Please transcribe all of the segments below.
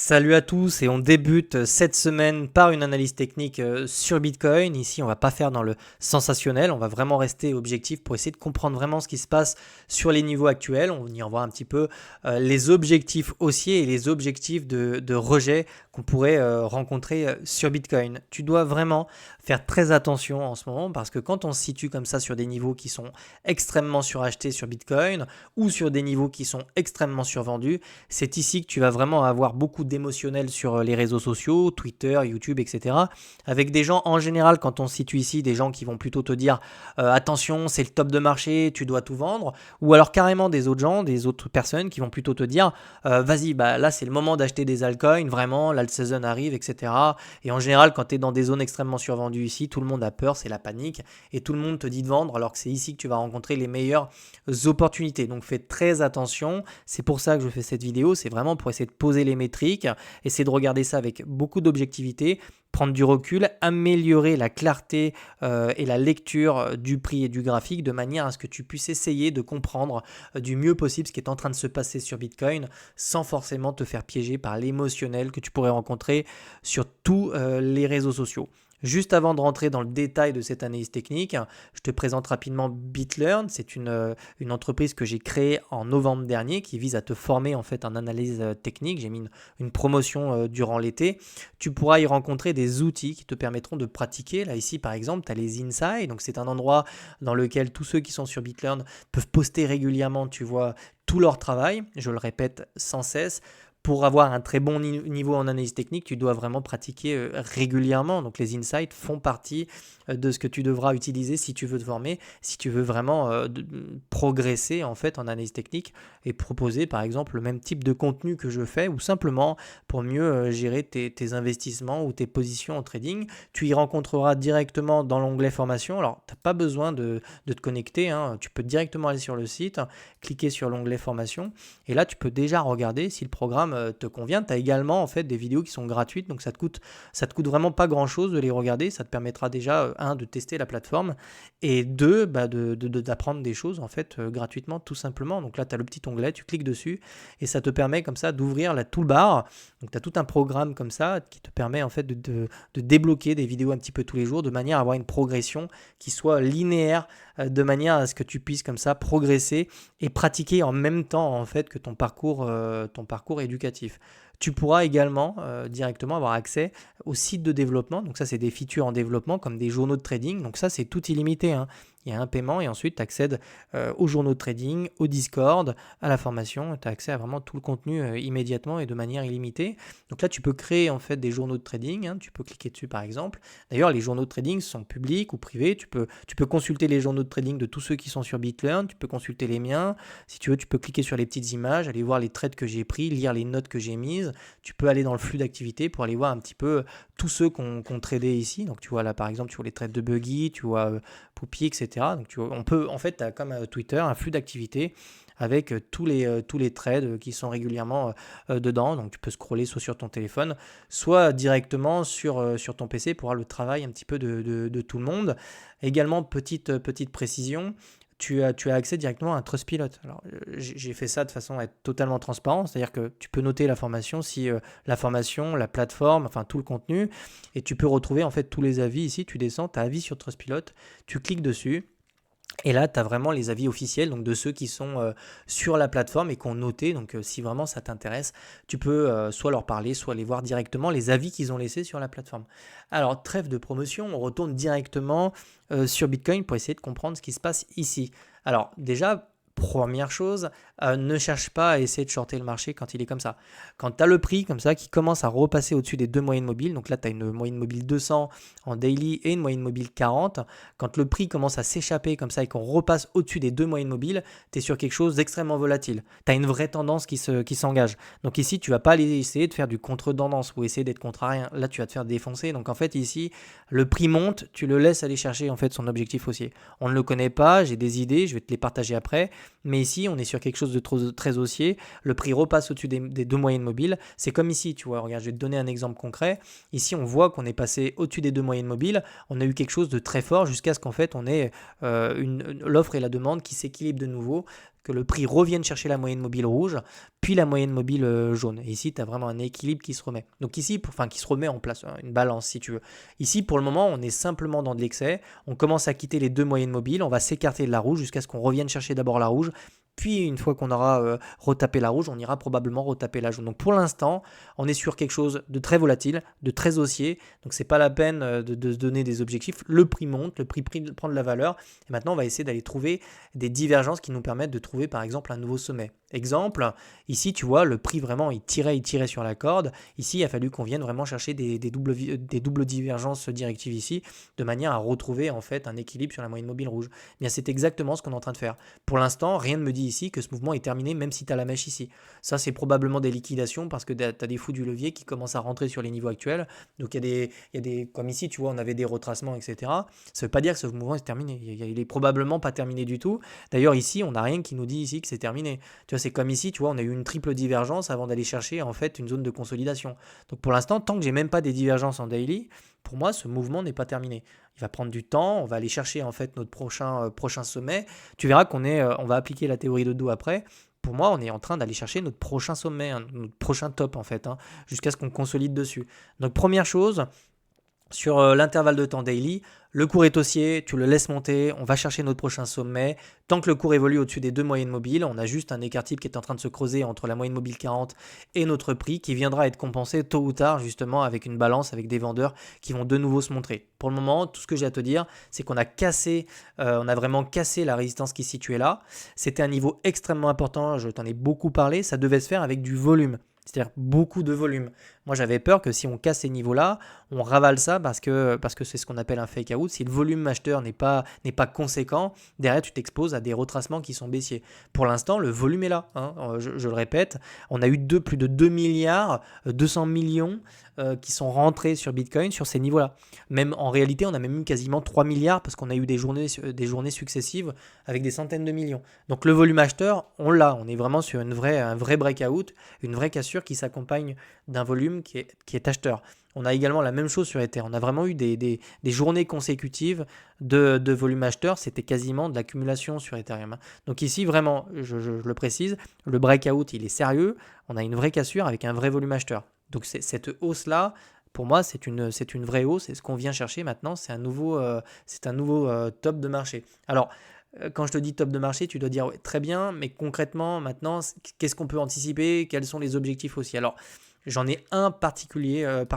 Salut à tous et on débute cette semaine par une analyse technique sur Bitcoin. Ici, on va pas faire dans le sensationnel, on va vraiment rester objectif pour essayer de comprendre vraiment ce qui se passe sur les niveaux actuels. On y revoit un petit peu les objectifs haussiers et les objectifs de rejet qu'on pourrait rencontrer sur Bitcoin. Tu dois vraiment faire très attention en ce moment parce que quand on se situe comme ça sur des niveaux qui sont extrêmement surachetés sur Bitcoin ou sur des niveaux qui sont extrêmement survendus, c'est ici que tu vas vraiment avoir beaucoup d'émotionnel sur les réseaux sociaux, Twitter, YouTube, etc. Avec des gens en général, quand on se situe ici, des gens qui vont plutôt te dire attention, c'est le top de marché, tu dois tout vendre, ou alors carrément des autres gens, des autres personnes qui vont plutôt te dire vas-y, bah là c'est le moment d'acheter des altcoins, vraiment, l'alt season arrive, etc. Et en général, quand tu es dans des zones extrêmement survendues ici, tout le monde a peur, c'est la panique, et tout le monde te dit de vendre, alors que c'est ici que tu vas rencontrer les meilleures opportunités. Donc fais très attention, c'est pour ça que je fais cette vidéo, c'est vraiment pour essayer de poser les métriques, essayer de regarder ça avec beaucoup d'objectivité, prendre du recul, améliorer la clarté et la lecture du prix et du graphique de manière à ce que tu puisses essayer de comprendre du mieux possible ce qui est en train de se passer sur Bitcoin sans forcément te faire piéger par l'émotionnel que tu pourrais rencontrer sur tous les réseaux sociaux. Juste avant de rentrer dans le détail de cette analyse technique, je te présente rapidement BitLearn. C'est une entreprise que j'ai créée en novembre dernier qui vise à te former en fait en analyse technique. J'ai mis une promotion durant l'été. Tu pourras y rencontrer des outils qui te permettront de pratiquer. Là ici par exemple, tu as les Insights. Donc c'est un endroit dans lequel tous ceux qui sont sur BitLearn peuvent poster régulièrement, tu vois, tout leur travail. Je le répète sans cesse. Pour avoir un très bon niveau en analyse technique, tu dois vraiment pratiquer régulièrement. Donc les insights font partie de ce que tu devras utiliser si tu veux te former, si tu veux vraiment progresser en fait en analyse technique et proposer par exemple le même type de contenu que je fais ou simplement pour mieux gérer tes investissements ou tes positions en trading. Tu y rencontreras directement dans l'onglet formation. Alors tu n'as pas besoin de te connecter, hein. Tu peux directement aller sur le site, cliquer sur l'onglet formation et là tu peux déjà regarder si le programme te convient. Tu as également en fait des vidéos qui sont gratuites, donc ça te coûte vraiment pas grand chose de les regarder. Ça te permettra déjà de tester la plateforme et deux d'apprendre des choses en fait gratuitement tout simplement. Donc là tu as le petit onglet, tu cliques dessus et ça te permet comme ça d'ouvrir la toolbar. Donc tu as tout un programme comme ça qui te permet en fait de débloquer des vidéos un petit peu tous les jours de manière à avoir une progression qui soit linéaire, de manière à ce que tu puisses comme ça progresser et pratiquer en même temps en fait que ton parcours éducatif. Tu pourras également directement avoir accès au site de développement. Donc ça, c'est des features en développement comme des journaux de trading. Donc ça, c'est tout illimité, hein. Il y a un paiement et ensuite tu accèdes aux journaux de trading, au Discord, à la formation. Tu as accès à vraiment tout le contenu immédiatement et de manière illimitée. Donc là, tu peux créer en fait des journaux de trading, hein. Tu peux cliquer dessus par exemple. D'ailleurs, les journaux de trading sont publics ou privés. Tu peux consulter les journaux de trading de tous ceux qui sont sur BitLearn. Tu peux consulter les miens. Si tu veux, tu peux cliquer sur les petites images, aller voir les trades que j'ai pris, lire les notes que j'ai mises. Tu peux aller dans le flux d'activité pour aller voir un petit peu tous ceux qu'on tradé ici. Donc tu vois là par exemple, tu vois les trades de Buggy, tu vois Poupy, etc. Donc tu vois, on peut, en fait, tu as comme Twitter un flux d'activité avec tous les trades qui sont régulièrement dedans. Donc tu peux scroller soit sur ton téléphone, soit directement sur ton PC pour avoir le travail un petit peu de tout le monde. Également, petite précision, tu as accès directement à un Trustpilot. Alors, j'ai fait ça de façon à être totalement transparent, c'est-à-dire que tu peux noter la formation, la formation, la plateforme, enfin tout le contenu, et tu peux retrouver en fait tous les avis ici. Tu descends, tu as avis sur Trustpilot, tu cliques dessus. Et là, tu as vraiment les avis officiels donc de ceux qui sont sur la plateforme et qui ont noté. Donc, si vraiment ça t'intéresse, tu peux soit leur parler, soit les voir directement, les avis qu'ils ont laissés sur la plateforme. Alors, trêve de promotion, on retourne directement sur Bitcoin pour essayer de comprendre ce qui se passe ici. Alors, déjà, première chose, ne cherche pas à essayer de shorter le marché quand il est comme ça. Quand tu as le prix comme ça qui commence à repasser au-dessus des deux moyennes mobiles, donc là tu as une moyenne mobile 200 en daily et une moyenne mobile 40, quand le prix commence à s'échapper comme ça et qu'on repasse au-dessus des deux moyennes mobiles, tu es sur quelque chose d'extrêmement volatile. Tu as une vraie tendance qui s'engage. Donc ici, tu vas pas aller essayer de faire du contre-tendance ou essayer d'être contrarié. Là, tu vas te faire défoncer. Donc en fait, ici, le prix monte, tu le laisses aller chercher en fait son objectif haussier. On ne le connaît pas, j'ai des idées, je vais te les partager après. Mais ici, on est sur quelque chose de très haussier. Le prix repasse au-dessus des deux moyennes mobiles. C'est comme ici, tu vois. Regarde, je vais te donner un exemple concret. Ici, on voit qu'on est passé au-dessus des deux moyennes mobiles. On a eu quelque chose de très fort jusqu'à ce qu'en fait, on ait l'offre et la demande qui s'équilibrent de nouveau. que le prix revienne chercher la moyenne mobile rouge, puis la moyenne mobile jaune. Et ici, tu as vraiment un équilibre qui se remet. Donc ici, qui se remet en place, une balance si tu veux. Ici, pour le moment, on est simplement dans de l'excès. On commence à quitter les deux moyennes mobiles, on va s'écarter de la rouge jusqu'à ce qu'on revienne chercher d'abord la rouge. Puis une fois qu'on aura retapé la rouge, on ira probablement retaper la jaune. Donc pour l'instant, on est sur quelque chose de très volatile, de très haussier. Donc c'est pas la peine de se donner des objectifs. Le prix monte, le prix prend de la valeur. Et maintenant, on va essayer d'aller trouver des divergences qui nous permettent de trouver par exemple un nouveau sommet. Exemple, ici tu vois, le prix vraiment il tirait sur la corde. Ici, il a fallu qu'on vienne vraiment chercher des doubles divergences directives ici, de manière à retrouver en fait un équilibre sur la moyenne mobile rouge. Eh bien, c'est exactement ce qu'on est en train de faire. Pour l'instant, rien ne me dit ici que ce mouvement est terminé, même si tu as la mèche ici. Ça, c'est probablement des liquidations parce que tu as des fous du levier qui commencent à rentrer sur les niveaux actuels. Donc, il y a des comme ici, tu vois, on avait des retracements, etc. Ça ne veut pas dire que ce mouvement est terminé. Il est probablement pas terminé du tout. D'ailleurs, ici, on n'a rien qui nous dit ici que c'est terminé. Tu vois, c'est comme ici, tu vois, on a eu une triple divergence avant d'aller chercher en fait une zone de consolidation. Donc, pour l'instant, tant que j'ai même pas des divergences en daily, pour moi, ce mouvement n'est pas terminé. Il va prendre du temps, on va aller chercher en fait notre prochain sommet. Tu verras on va appliquer la théorie de dos après. Pour moi, on est en train d'aller chercher notre prochain sommet, notre prochain top en fait, jusqu'à ce qu'on consolide dessus. Donc première chose, sur l'intervalle de temps daily, le cours est haussier, tu le laisses monter, on va chercher notre prochain sommet. Tant que le cours évolue au-dessus des deux moyennes mobiles, on a juste un écart type qui est en train de se creuser entre la moyenne mobile 40 et notre prix qui viendra être compensé tôt ou tard justement avec une balance, avec des vendeurs qui vont de nouveau se montrer. Pour le moment, tout ce que j'ai à te dire, c'est qu'on a on a vraiment cassé la résistance qui se situait là. C'était un niveau extrêmement important, je t'en ai beaucoup parlé, ça devait se faire avec du volume. C'est-à-dire beaucoup de volume. Moi, j'avais peur que si on casse ces niveaux-là, on ravale ça parce que c'est ce qu'on appelle un fake out. Si le volume acheteur n'est pas conséquent, derrière, tu t'exposes à des retracements qui sont baissiers. Pour l'instant, le volume est là. Je le répète, on a eu plus de 2 milliards, 200 millions qui sont rentrés sur Bitcoin sur ces niveaux-là. Même en réalité, on a même eu quasiment 3 milliards parce qu'on a eu des journées successives avec des centaines de millions. Donc le volume acheteur, on l'a. On est vraiment sur un vrai breakout, une vraie cassure qui s'accompagne d'un volume qui est acheteur. On a également la même chose sur Ether. On a vraiment eu des journées consécutives de volume acheteur. C'était quasiment de l'accumulation sur Ethereum. Donc ici, vraiment, je le précise, le breakout, il est sérieux. On a une vraie cassure avec un vrai volume acheteur. Donc cette hausse-là, pour moi, c'est une vraie hausse. Et ce qu'on vient chercher maintenant, c'est un nouveau top de marché. Alors, quand je te dis top de marché, tu dois dire ouais, très bien, mais concrètement, maintenant, qu'est-ce qu'on peut anticiper? Quels sont les objectifs aussi? Alors, j'en ai un particulièrement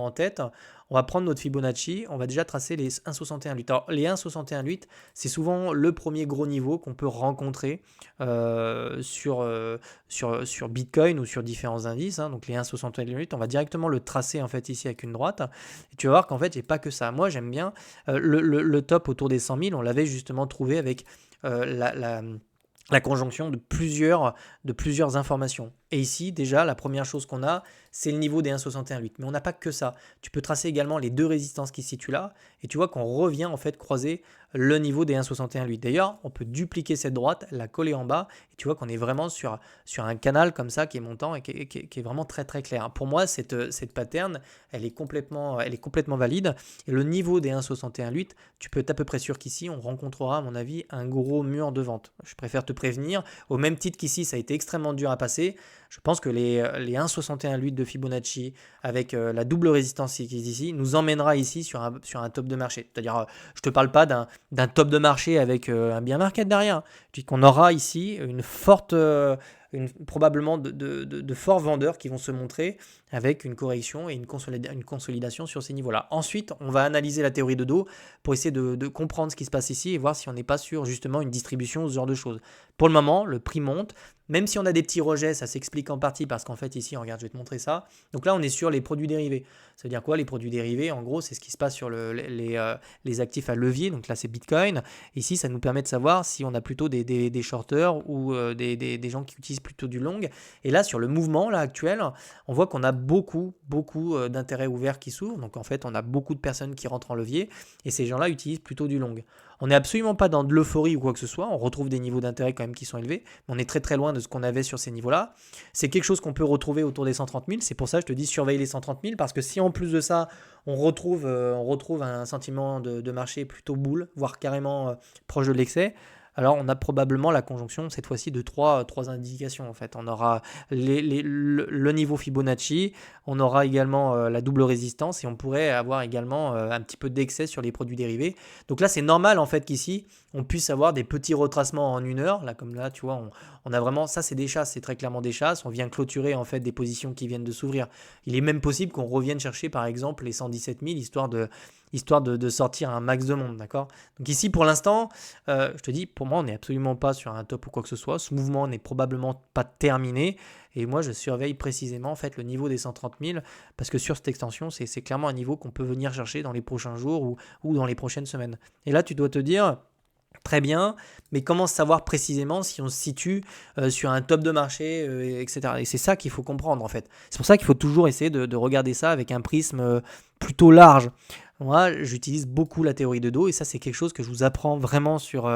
en tête. On va prendre notre Fibonacci, on va déjà tracer les 1,61,8. Alors, les 1,61,8, c'est souvent le premier gros niveau qu'on peut rencontrer sur Bitcoin ou sur différents indices. Donc, les 1,61,8, on va directement le tracer en fait ici avec une droite. Et tu vas voir qu'en fait, il n'y a pas que ça. Moi, j'aime bien le top autour des 100 000. On l'avait justement trouvé avec la conjonction de plusieurs informations. Et ici, déjà, la première chose qu'on a, c'est le niveau des 1,61,8. Mais on n'a pas que ça. Tu peux tracer également les deux résistances qui se situent là. Et tu vois qu'on revient en fait croiser le niveau des 1,61,8. D'ailleurs, on peut dupliquer cette droite, la coller en bas. Et tu vois qu'on est vraiment sur un canal comme ça qui est montant et qui est vraiment très très clair. Pour moi, cette pattern, elle est complètement valide. Et le niveau des 1,61,8, tu peux être à peu près sûr qu'ici, on rencontrera, à mon avis, un gros mur de vente. Je préfère te prévenir. Au même titre qu'ici, ça a été extrêmement dur à passer. Je pense que les 1,61,8 de Fibonacci avec la double résistance qui est ici nous emmènera ici sur un top de marché. C'est-à-dire, je ne te parle pas d'un top de marché avec un bear market derrière. Je dis qu'on aura ici une forte, probablement de forts vendeurs qui vont se montrer avec une correction et une consolidation sur ces niveaux-là. Ensuite, on va analyser la théorie de dos pour essayer de comprendre ce qui se passe ici et voir si on n'est pas sur justement une distribution, ce genre de choses. Pour le moment, le prix monte. Même si on a des petits rejets, ça s'explique en partie parce qu'en fait ici, regarde, je vais te montrer ça. Donc là, on est sur les produits dérivés. Ça veut dire quoi les produits dérivés? En gros, c'est ce qui se passe sur les actifs à levier. Donc là, c'est Bitcoin. Ici, ça nous permet de savoir si on a plutôt des shorters ou des gens qui utilisent plutôt du long. Et là, sur le mouvement là, actuel, on voit qu'on a beaucoup d'intérêts ouverts qui s'ouvrent. Donc en fait, on a beaucoup de personnes qui rentrent en levier et ces gens-là utilisent plutôt du long. On n'est absolument pas dans de l'euphorie ou quoi que ce soit. On retrouve des niveaux d'intérêt quand même qui sont élevés. Mais on est très très loin de ce qu'on avait sur ces niveaux-là. C'est quelque chose qu'on peut retrouver autour des 130 000. C'est pour ça que je te dis surveille les 130 000 parce que si en plus de ça, on retrouve un sentiment de marché plutôt bull, voire carrément proche de l'excès, Alors, on a probablement la conjonction, cette fois-ci, de trois indications, en fait. On aura le niveau Fibonacci, on aura également la double résistance et on pourrait avoir également un petit peu d'excès sur les produits dérivés. Donc là, c'est normal, en fait, qu'ici, on puisse avoir des petits retracements en 1 heure. Là, comme là, tu vois, on a vraiment, ça, c'est des chasses, c'est très clairement des chasses. On vient clôturer, en fait, des positions qui viennent de s'ouvrir. Il est même possible qu'on revienne chercher, par exemple, les 117 000, histoire de sortir un max de monde, d'accord? Donc ici, pour l'instant, je te dis, pour moi, on n'est absolument pas sur un top ou quoi que ce soit. Ce mouvement n'est probablement pas terminé. Et moi, je surveille précisément en fait, le niveau des 130 000 parce que sur cette extension, c'est clairement un niveau qu'on peut venir chercher dans les prochains jours ou dans les prochaines semaines. Et là, tu dois te dire, très bien, mais comment savoir précisément si on se situe sur un top de marché, etc. Et c'est ça qu'il faut comprendre en fait. C'est pour ça qu'il faut toujours essayer de regarder ça avec un prisme plutôt large. Moi, j'utilise beaucoup la théorie de dos et ça, c'est quelque chose que je vous apprends vraiment sur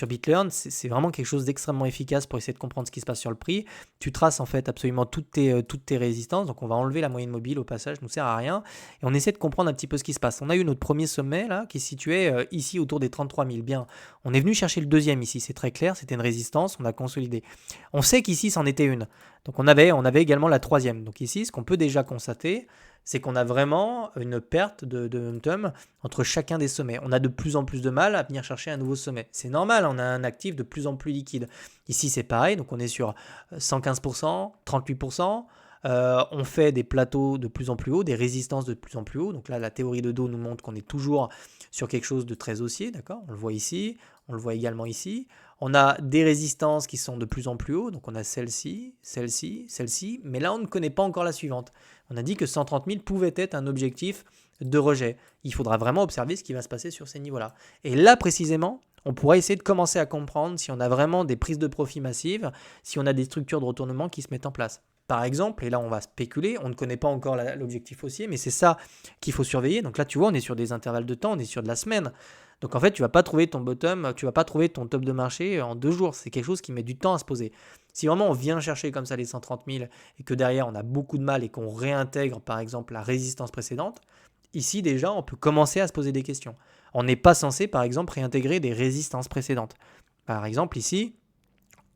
BitLearn. C'est vraiment quelque chose d'extrêmement efficace pour essayer de comprendre ce qui se passe sur le prix. Tu traces en fait absolument toutes tes résistances. Donc, on va enlever la moyenne mobile au passage, ça ne nous sert à rien. Et on essaie de comprendre un petit peu ce qui se passe. On a eu notre premier sommet là qui se situait ici autour des 33 000. Bien, on est venu chercher le deuxième ici, c'est très clair. C'était une résistance, on a consolidé. On sait qu'ici, c'en était une. Donc, on avait également la troisième. Donc, ici, ce qu'on peut déjà constater, c'est qu'on a vraiment une perte de momentum entre chacun des sommets. On a de plus en plus de mal à venir chercher un nouveau sommet. C'est normal, on a un actif de plus en plus liquide. Ici, c'est pareil, donc on est sur 115%, 38%. On fait des plateaux de plus en plus haut, des résistances de plus en plus haut. Donc là, la théorie de dos nous montre qu'on est toujours sur quelque chose de très haussier, d'accord? On le voit ici, on le voit également ici. On a des résistances qui sont de plus en plus haut, donc on a celle-ci, celle-ci, celle-ci, mais là on ne connaît pas encore la suivante. On a dit que 130 000 pouvait être un objectif de rejet. Il faudra vraiment observer ce qui va se passer sur ces niveaux-là. Et là précisément, on pourra essayer de commencer à comprendre si on a vraiment des prises de profit massives, si on a des structures de retournement qui se mettent en place. Par exemple, et là on va spéculer, on ne connaît pas encore l'objectif haussier, mais c'est ça qu'il faut surveiller. Donc là tu vois, on est sur des intervalles de temps, on est sur de la semaine. Donc en fait, tu vas pas trouver ton bottom, tu vas pas trouver ton top de marché en 2 jours. C'est quelque chose qui met du temps à se poser. Si vraiment on vient chercher comme ça les 130 000 et que derrière on a beaucoup de mal et qu'on réintègre par exemple la résistance précédente, ici déjà on peut commencer à se poser des questions. On n'est pas censé par exemple réintégrer des résistances précédentes. Par exemple ici,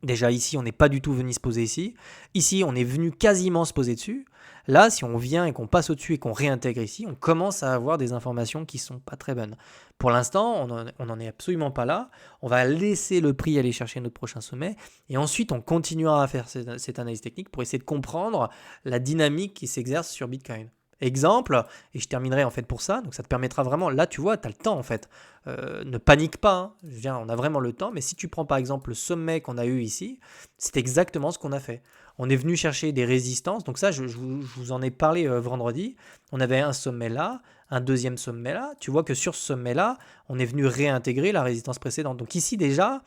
déjà ici on n'est pas du tout venu se poser ici. Ici on est venu quasiment se poser dessus. Là, si on vient et qu'on passe au-dessus et qu'on réintègre ici, on commence à avoir des informations qui ne sont pas très bonnes. Pour l'instant, on n'en est absolument pas là. On va laisser le prix aller chercher notre prochain sommet et ensuite on continuera à faire cette analyse technique pour essayer de comprendre la dynamique qui s'exerce sur Bitcoin. Exemple, et je terminerai en fait pour ça, donc ça te permettra vraiment, là tu vois, tu as le temps en fait, ne panique pas, hein. Je veux dire, on a vraiment le temps, mais si tu prends par exemple le sommet qu'on a eu ici, c'est exactement ce qu'on a fait. On est venu chercher des résistances, donc ça je vous en ai parlé vendredi, on avait un sommet là, un deuxième sommet là, tu vois que sur ce sommet là, on est venu réintégrer la résistance précédente. Donc ici déjà,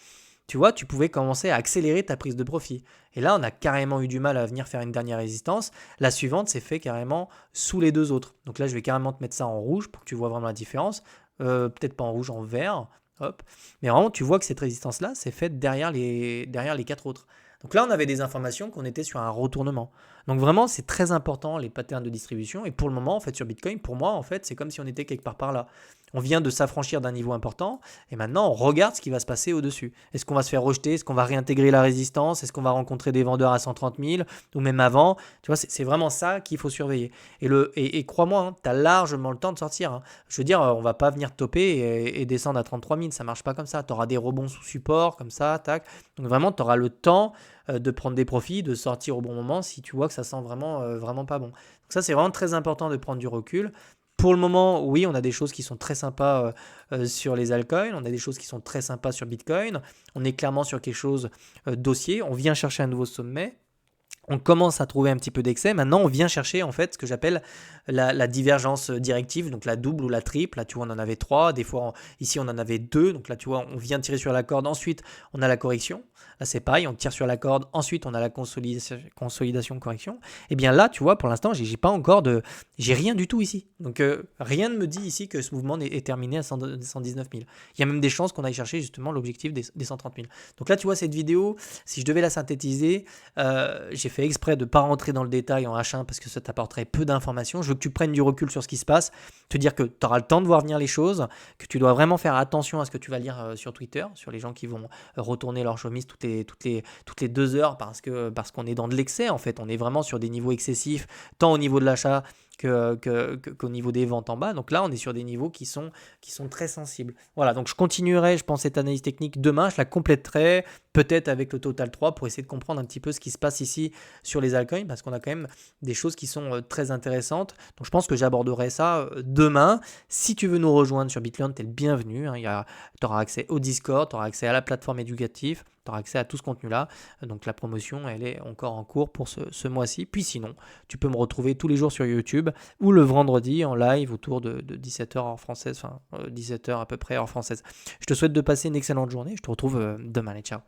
tu vois, tu pouvais commencer à accélérer ta prise de profit. Et là, on a carrément eu du mal à venir faire une dernière résistance. La suivante s'est fait carrément sous les deux autres. Donc là, je vais carrément te mettre ça en rouge pour que tu vois vraiment la différence. Peut-être pas en rouge, en vert. Hop. Mais vraiment, tu vois que cette résistance-là s'est faite derrière les 4 autres. Donc là, on avait des informations qu'on était sur un retournement. Donc vraiment, c'est très important les patterns de distribution. Et pour le moment, en fait, sur Bitcoin, pour moi, en fait, c'est comme si on était quelque part par là. On vient de s'affranchir d'un niveau important et maintenant, on regarde ce qui va se passer au-dessus. Est-ce qu'on va se faire rejeter? Est-ce qu'on va réintégrer la résistance? Est-ce qu'on va rencontrer des vendeurs à 130 000 ou même avant? Tu vois, c'est vraiment ça qu'il faut surveiller. Et crois-moi, hein, tu as largement le temps de sortir. Hein. Je veux dire, on va pas venir toper et descendre à 33 000. Ça marche pas comme ça. Tu auras des rebonds sous support, comme ça, tac. Donc vraiment, tu auras le temps de prendre des profits, de sortir au bon moment si tu vois que ça sent vraiment pas bon. Donc ça, c'est vraiment très important de prendre du recul. Pour le moment, oui, on a des choses qui sont très sympas sur les altcoins, on a des choses qui sont très sympas sur Bitcoin, on est clairement sur quelque chose d'haussier, on vient chercher un nouveau sommet, on commence à trouver un petit peu d'excès. Maintenant, on vient chercher en fait ce que j'appelle la divergence directive, donc la double ou la triple. Là, tu vois, on en avait 3. Des fois, ici, on en avait 2. Donc là, tu vois, on vient tirer sur la corde. Ensuite, on a la correction. Là, c'est pareil, on tire sur la corde. Ensuite, on a la consolidation, correction. Et bien là, tu vois, pour l'instant, j'ai rien du tout ici. Donc, rien ne me dit ici que ce mouvement est terminé à 119 000. Il y a même des chances qu'on aille chercher justement l'objectif des 130 000. Donc là, tu vois, cette vidéo, si je devais la synthétiser, j'ai fait exprès de ne pas rentrer dans le détail en H1 parce que ça t'apporterait peu d'informations. Je veux que tu prennes du recul sur ce qui se passe, te dire que tu auras le temps de voir venir les choses, que tu dois vraiment faire attention à ce que tu vas lire sur Twitter, sur les gens qui vont retourner leur chemise toutes les 2 heures parce qu'on est dans de l'excès en fait. On est vraiment sur des niveaux excessifs, tant au niveau de l'achat qu'au niveau des ventes en bas. Donc là, on est sur des niveaux qui sont très sensibles. Voilà, donc je continuerai, je pense, cette analyse technique demain. Je la compléterai peut-être avec le Total 3 pour essayer de comprendre un petit peu ce qui se passe ici sur les altcoins parce qu'on a quand même des choses qui sont très intéressantes. Donc je pense que j'aborderai ça demain. Si tu veux nous rejoindre sur Bitlearn, tu es le bienvenu. Tu auras accès au Discord, tu auras accès à la plateforme éducative, tu auras accès à tout ce contenu-là. Donc la promotion, elle est encore en cours pour ce mois-ci. Puis sinon, tu peux me retrouver tous les jours sur YouTube ou le vendredi en live autour de 17h heure française, enfin 17h à peu près heure française. Je te souhaite de passer une excellente journée. Je te retrouve demain. Allez, ciao.